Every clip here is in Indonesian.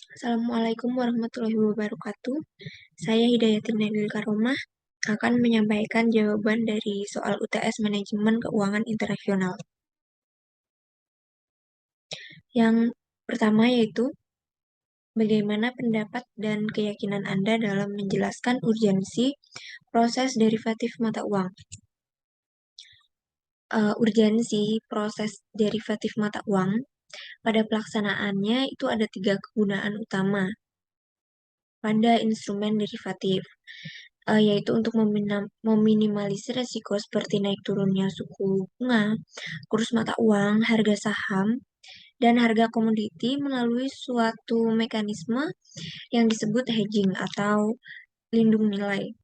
Assalamualaikum warahmatullahi wabarakatuh. Saya Hidayatin Nabil Karomah akan menyampaikan jawaban dari soal UTS Manajemen Keuangan Internasional. Yang pertama yaitu, bagaimana pendapat dan keyakinan Anda dalam menjelaskan urgensi proses derivatif mata uang? Urgensi proses derivatif mata uang pada pelaksanaannya itu ada 3 kegunaan utama pada instrumen derivatif, yaitu untuk meminimalisir resiko seperti naik turunnya suku bunga, kurs mata uang, harga saham, dan harga komoditi melalui suatu mekanisme yang disebut hedging atau lindung nilai.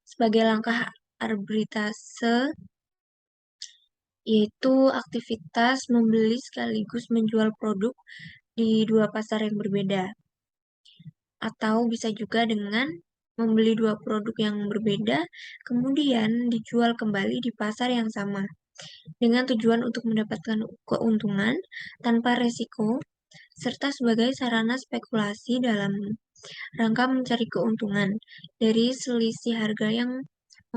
Sebagai langkah arbitrase, yaitu aktivitas membeli sekaligus menjual produk di dua pasar yang berbeda. Atau bisa juga dengan membeli dua produk yang berbeda, kemudian dijual kembali di pasar yang sama, dengan tujuan untuk mendapatkan keuntungan tanpa resiko, serta sebagai sarana spekulasi dalam rangka mencari keuntungan dari selisih harga yang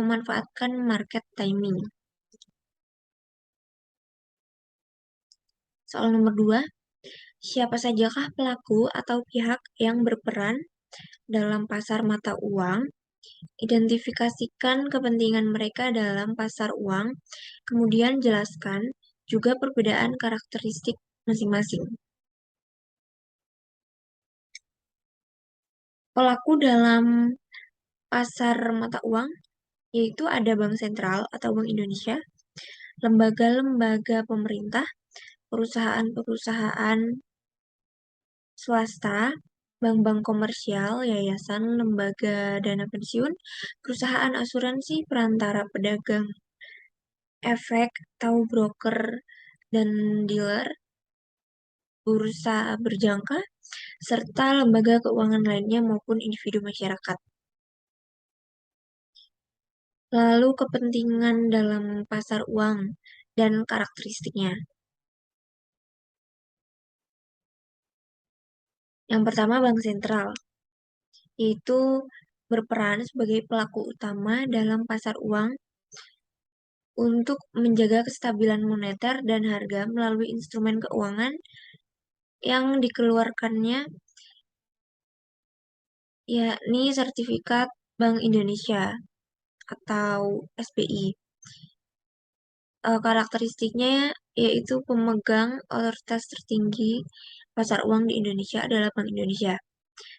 memanfaatkan market timing. Soal nomor 2, siapa sajakah pelaku atau pihak yang berperan dalam pasar mata uang? Identifikasikan kepentingan mereka dalam pasar uang, kemudian jelaskan juga perbedaan karakteristik masing-masing. Pelaku dalam pasar mata uang yaitu ada Bank Sentral atau Bank Indonesia, lembaga-lembaga pemerintah, perusahaan-perusahaan swasta, bank-bank komersial, yayasan, lembaga dana pensiun, perusahaan asuransi, perantara pedagang, efek atau broker dan dealer, bursa berjangka, serta lembaga keuangan lainnya maupun individu masyarakat. Lalu kepentingan dalam pasar uang dan karakteristiknya. Yang pertama, Bank Sentral, yaitu berperan sebagai pelaku utama dalam pasar uang untuk menjaga kestabilan moneter dan harga melalui instrumen keuangan yang dikeluarkannya, yakni Sertifikat Bank Indonesia atau SBI. Karakteristiknya yaitu pemegang otoritas tertinggi pasar uang di Indonesia adalah Bank Indonesia.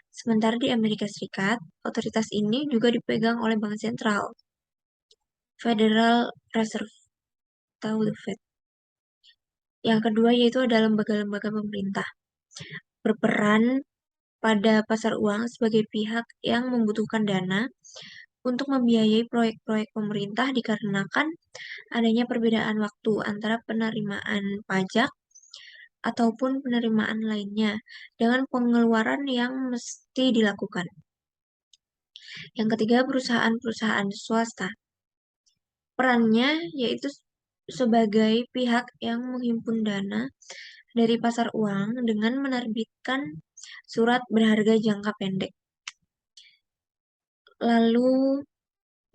Sementara di Amerika Serikat, otoritas ini juga dipegang oleh Bank Sentral, Federal Reserve atau The Fed. Yang kedua yaitu adalah lembaga-lembaga pemerintah, berperan pada pasar uang sebagai pihak yang membutuhkan dana untuk membiayai proyek-proyek pemerintah dikarenakan adanya perbedaan waktu antara penerimaan pajak ataupun penerimaan lainnya dengan pengeluaran yang mesti dilakukan. Yang ketiga, perusahaan-perusahaan swasta. Perannya yaitu sebagai pihak yang menghimpun dana dari pasar uang dengan menerbitkan surat berharga jangka pendek. Lalu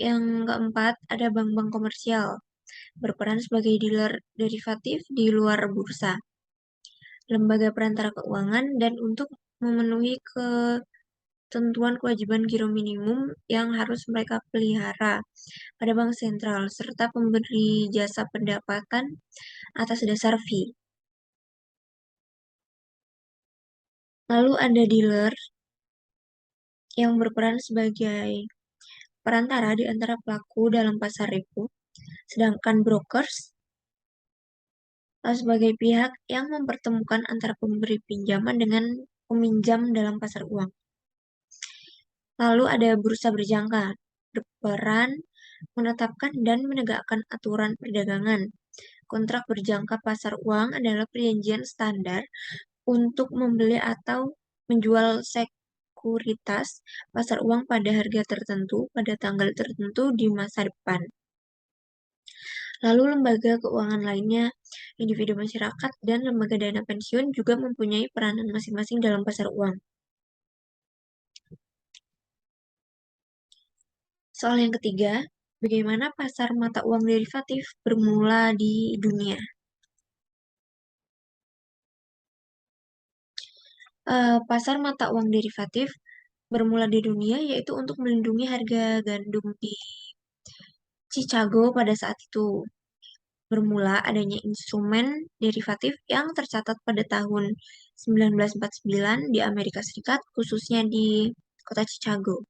yang keempat, ada bank-bank komersial, berperan sebagai dealer derivatif di luar bursa, lembaga perantara keuangan, dan untuk memenuhi ketentuan kewajiban giro minimum yang harus mereka pelihara pada bank sentral, serta pemberi jasa pendapatan atas dasar fee. Lalu ada dealer yang berperan sebagai perantara di antara pelaku dalam pasar repo, sedangkan brokers sebagai pihak yang mempertemukan antara pemberi pinjaman dengan peminjam dalam pasar uang. Lalu ada bursa berjangka, berperan menetapkan dan menegakkan aturan perdagangan. Kontrak berjangka pasar uang adalah perjanjian standar untuk membeli atau menjual sekuritas pasar uang pada harga tertentu pada tanggal tertentu di masa depan. Lalu lembaga keuangan lainnya individu masyarakat, dan lembaga dana pensiun juga mempunyai peranan masing-masing dalam pasar uang. Soal yang ketiga, bagaimana pasar mata uang derivatif bermula di dunia? Pasar mata uang derivatif bermula di dunia yaitu untuk melindungi harga gandum di Chicago pada saat itu. Bermula adanya instrumen derivatif yang tercatat pada tahun 1949 di Amerika Serikat, khususnya di kota Chicago.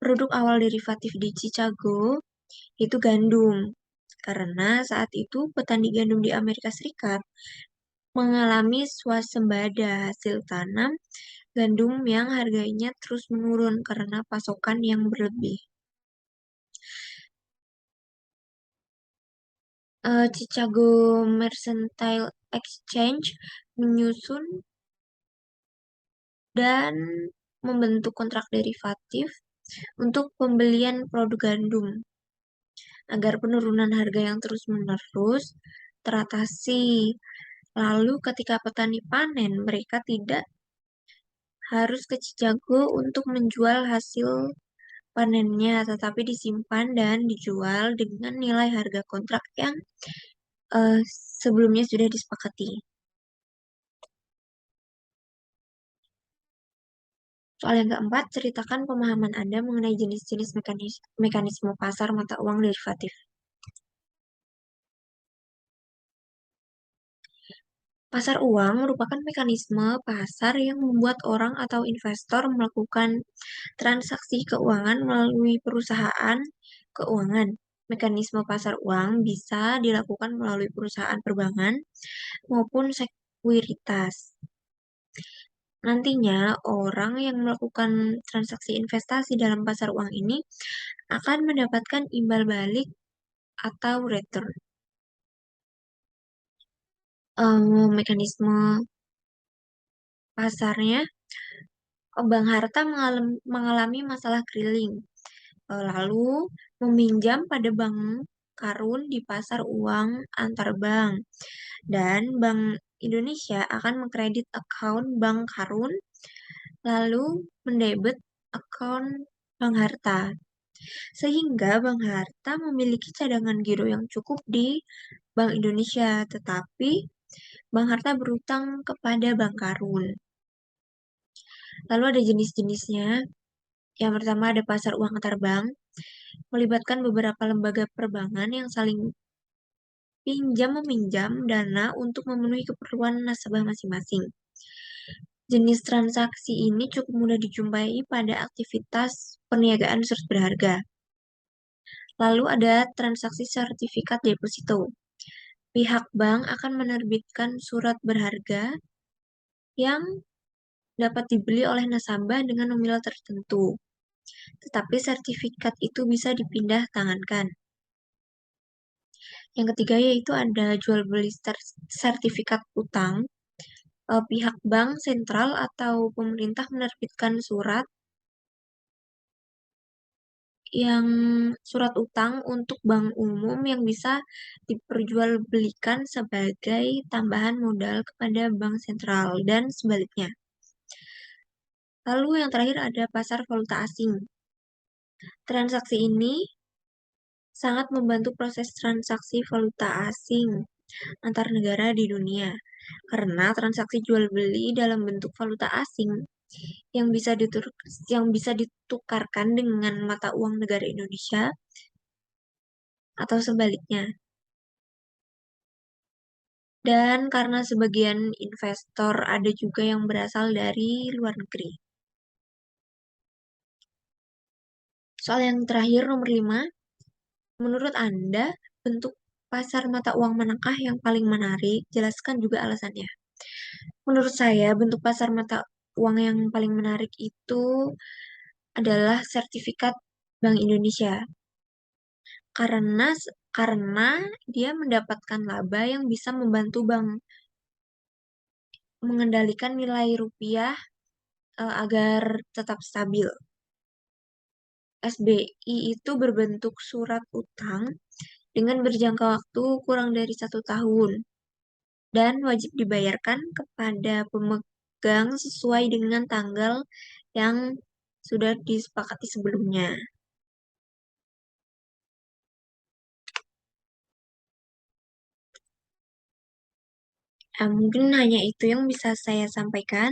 Produk awal derivatif di Chicago itu gandum, karena saat itu petani gandum di Amerika Serikat mengalami swasembada hasil tanam gandum yang harganya terus menurun karena pasokan yang berlebih. Chicago Mercantile Exchange menyusun dan membentuk kontrak derivatif untuk pembelian produk gandum agar penurunan harga yang terus-menerus teratasi. Lalu ketika petani panen, mereka tidak harus ke Chicago untuk menjual hasil panennya, tetapi disimpan dan dijual dengan nilai harga kontrak yang eh, sebelumnya sudah disepakati. Soal yang keempat, ceritakan pemahaman Anda mengenai jenis-jenis mekanisme pasar mata uang derivatif. Pasar uang merupakan mekanisme pasar yang membuat orang atau investor melakukan transaksi keuangan melalui perusahaan keuangan. Mekanisme pasar uang bisa dilakukan melalui perusahaan perbankan maupun sekuritas. Nantinya, orang yang melakukan transaksi investasi dalam pasar uang ini akan mendapatkan imbal balik atau return. Mekanisme pasarnya, Bank Harta mengalami masalah keriling, lalu meminjam pada bank karun di pasar uang antar bank, dan Bank Indonesia akan mengkredit account bank karun, lalu mendebit account Bank Harta. Sehingga Bank Harta memiliki cadangan giro yang cukup di Bank Indonesia, tetapi Bank Harta berutang kepada Bank Karun. Lalu ada jenis-jenisnya. Yang pertama ada pasar uang antar bank, melibatkan beberapa lembaga perbankan yang saling pinjam-meminjam dana untuk memenuhi keperluan nasabah masing-masing. Jenis transaksi ini cukup mudah dijumpai pada aktivitas perniagaan surat berharga. Lalu ada transaksi sertifikat deposito. Pihak bank akan menerbitkan surat berharga yang dapat dibeli oleh nasabah dengan nominal tertentu. Tetapi sertifikat itu bisa dipindah tangankan. Yang ketiga yaitu ada jual beli sertifikat utang. Pihak bank sentral atau pemerintah menerbitkan yang surat utang untuk bank umum yang bisa diperjualbelikan sebagai tambahan modal kepada bank sentral dan sebaliknya. Lalu yang terakhir ada pasar valuta asing. Transaksi ini sangat membantu proses transaksi valuta asing antar negara di dunia karena transaksi jual beli dalam bentuk valuta asing yang bisa ditukarkan dengan mata uang negara Indonesia atau sebaliknya. Dan karena sebagian investor ada juga yang berasal dari luar negeri. Soal yang terakhir nomor 5, menurut Anda bentuk pasar mata uang manakah yang paling menarik? Jelaskan juga alasannya. Menurut saya bentuk pasar mata uang yang paling menarik itu adalah sertifikat Bank Indonesia. Karena dia mendapatkan laba yang bisa membantu bank mengendalikan nilai rupiah agar tetap stabil. SBI itu berbentuk surat utang dengan berjangka waktu kurang dari 1 tahun dan wajib dibayarkan kepada pemegang sesuai dengan tanggal yang sudah disepakati sebelumnya. Mungkin hanya itu yang bisa saya sampaikan.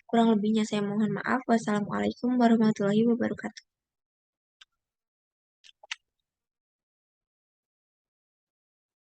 Kurang lebihnya saya mohon maaf. Wassalamualaikum warahmatullahi wabarakatuh.